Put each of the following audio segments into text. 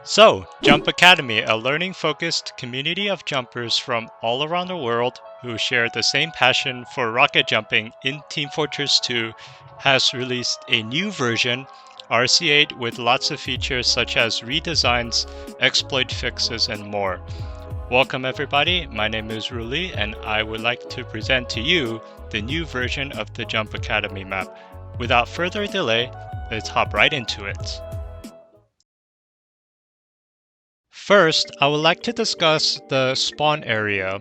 So, Jump Academy, a learning-focused community of jumpers from all around the world who share the same passion for rocket jumping in Team Fortress 2, has released a new version, RC8, with lots of features such as redesigns, exploit fixes, and more. Welcome everybody, my name is Ruli, and I would like to present to you the new version of the Jump Academy map. Without further delay, let's hop right into it. First, I would like to discuss the spawn area.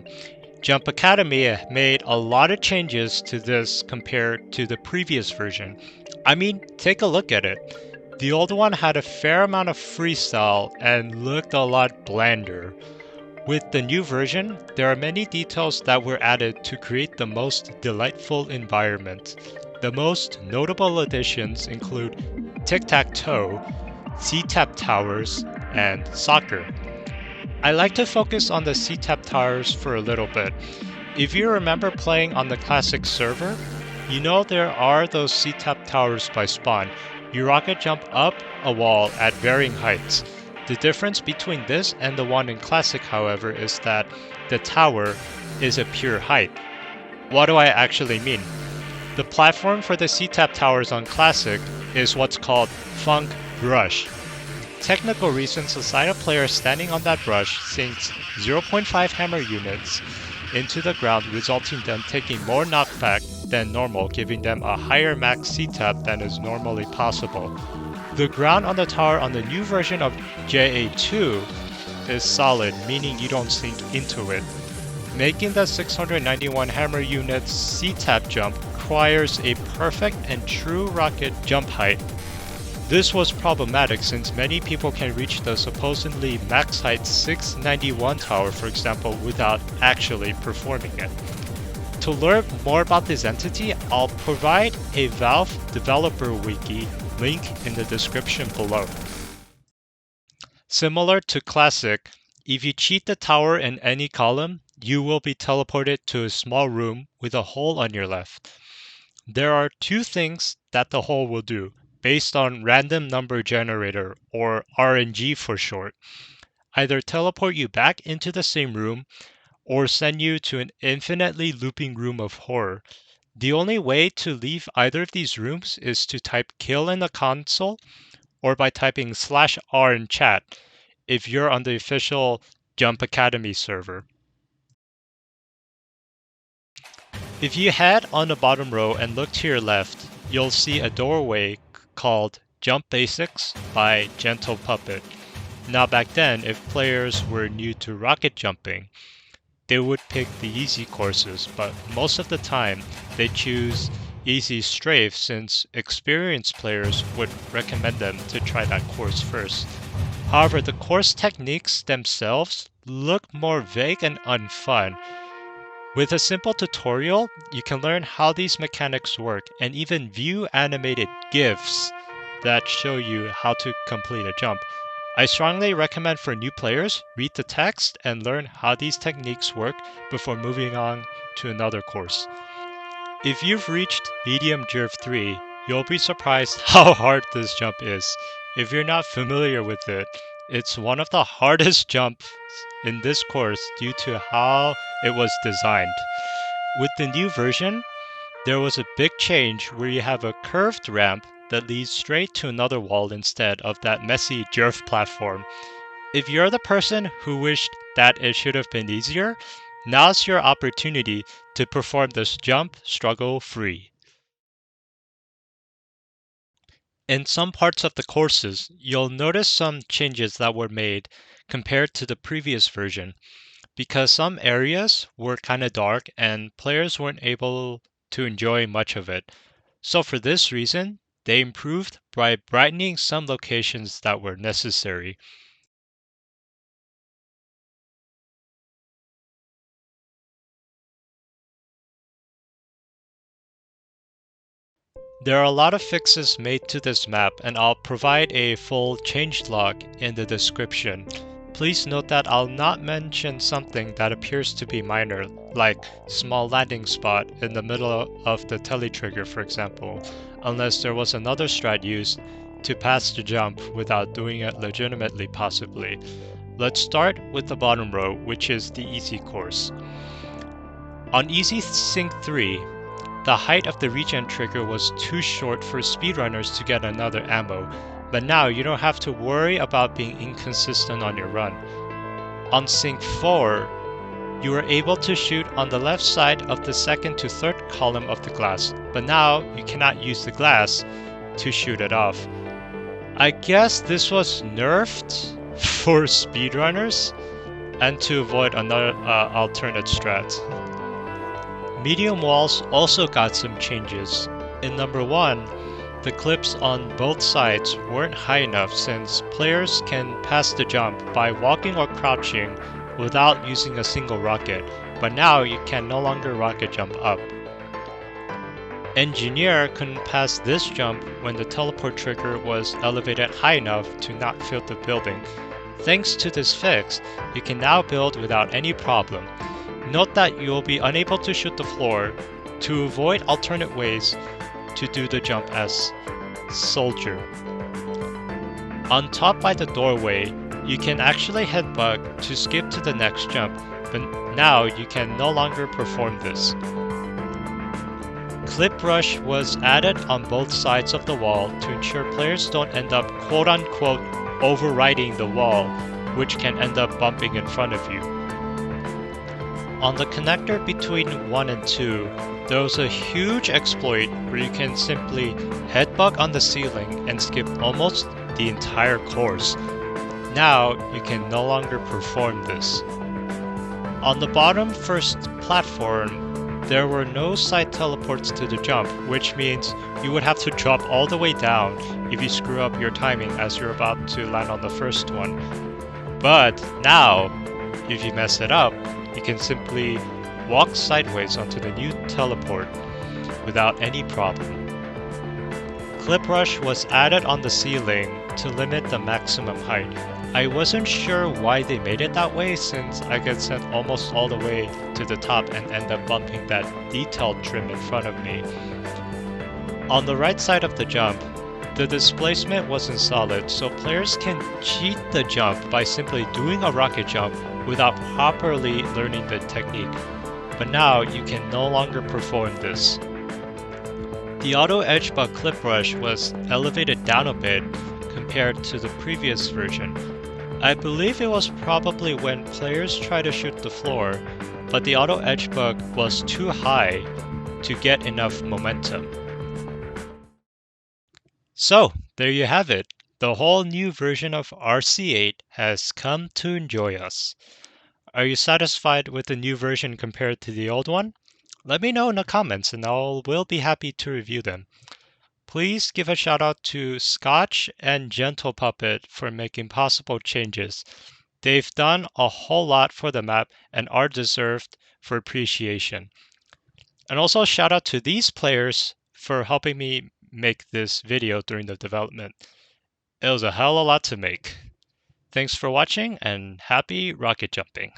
Jump Academy made a lot of changes to this compared to the previous version. I mean, take a look at it. The old one had a fair amount of freestyle and looked a lot blander. With the new version, there are many details that were added to create the most delightful environment. The most notable additions include tic-tac-toe, Ctap towers, and soccer. I like to focus on the Ctap towers for a little bit. If you remember playing on the classic server, you know there are those Ctap towers by spawn. You rocket jump up a wall at varying heights. The difference between this and the one in classic, however, is that the tower is a pure height. What do I actually mean? The platform for the Ctap towers on classic is what's called Funk Brush. Technical reasons aside, a player standing on that brush sinks 0.5 hammer units into the ground, resulting in them taking more knockback than normal, giving them a higher max Ctap than is normally possible. The ground on the tower on the new version of JA2 is solid, meaning you don't sink into it. Making the 691 hammer units Ctap jump requires a perfect and true rocket jump height. This was problematic since many people can reach the supposedly max height 691 tower, for example, without actually performing it. To learn more about this entity, I'll provide a Valve developer wiki link in the description below. Similar to Classic, if you cheat the tower in any column, you will be teleported to a small room with a hole on your left. There are two things that the hole will do, based on random number generator, or RNG for short. Either teleport you back into the same room, or send you to an infinitely looping room of horror. The only way to leave either of these rooms is to type kill in the console, or by typing /R in chat, if you're on the official Jump Academy server. If you head on the bottom row and look to your left, you'll see a doorway called Jump Basics by Gentle Puppet. Now back then, if players were new to rocket jumping, they would pick the easy courses, but most of the time they choose easy strafe since experienced players would recommend them to try that course first. However, the course techniques themselves look more vague and unfun. With a simple tutorial, you can learn how these mechanics work and even view animated GIFs that show you how to complete a jump. I strongly recommend for new players, read the text and learn how these techniques work before moving on to another course. If you've reached Medium 3, you'll be surprised how hard this jump is. If you're not familiar with it, it's one of the hardest jumps in this course due to how it was designed. With the new version, there was a big change where you have a curved ramp that leads straight to another wall instead of that messy jerf platform. If you're the person who wished that it should have been easier, now's your opportunity to perform this jump struggle-free. In some parts of the courses, you'll notice some changes that were made compared to the previous version, because some areas were kinda dark and players weren't able to enjoy much of it. So for this reason, they improved by brightening some locations that were necessary. There are a lot of fixes made to this map, and I'll provide a full changelog in the description. Please note that I'll not mention something that appears to be minor, like small landing spot in the middle of the tele trigger, for example, unless there was another strat used to pass the jump without doing it legitimately possibly. Let's start with the bottom row, which is the easy course. On Easy Sync 3, the height of the regen trigger was too short for speedrunners to get another ammo, but now you don't have to worry about being inconsistent on your run. On Sync 4, you were able to shoot on the left side of the second to third column of the glass, but now you cannot use the glass to shoot it off. I guess this was nerfed for speedrunners and to avoid another alternate strat. Medium walls also got some changes. In number 1, the clips on both sides weren't high enough since players can pass the jump by walking or crouching without using a single rocket, but now you can no longer rocket jump up. Engineer couldn't pass this jump when the teleport trigger was elevated high enough to not fill the building. Thanks to this fix, you can now build without any problem. Note that you will be unable to shoot the floor to avoid alternate ways to do the jump as soldier. On top by the doorway, you can actually headbug to skip to the next jump, but now you can no longer perform this. Clip rush was added on both sides of the wall to ensure players don't end up quote-unquote overriding the wall, which can end up bumping in front of you. On the connector between 1 and 2, there was a huge exploit where you can simply headbug on the ceiling and skip almost the entire course. Now you can no longer perform this. On the bottom first platform, there were no side teleports to the jump, which means you would have to drop all the way down if you screw up your timing as you're about to land on the first one. But now, if you mess it up, you can simply walk sideways onto the new teleport without any problem. Clip rush was added on the ceiling to limit the maximum height. I wasn't sure why they made it that way since I get sent almost all the way to the top and end up bumping that detailed trim in front of me. On the right side of the jump, the displacement wasn't solid, so players can cheat the jump by simply doing a rocket jump without properly learning the technique. But now you can no longer perform this. The auto edge bug clip rush was elevated down a bit compared to the previous version. I believe it was probably when players try to shoot the floor, but the auto edge bug was too high to get enough momentum. So, there you have it. The whole new version of RC8 has come to enjoy us. Are you satisfied with the new version compared to the old one? Let me know in the comments and will be happy to review them. Please give a shout out to Scotch and Gentle Puppet for making possible changes. They've done a whole lot for the map and are deserved for appreciation. And also shout out to these players for helping me make this video during the development. It was a hell of a lot to make. Thanks for watching and happy rocket jumping.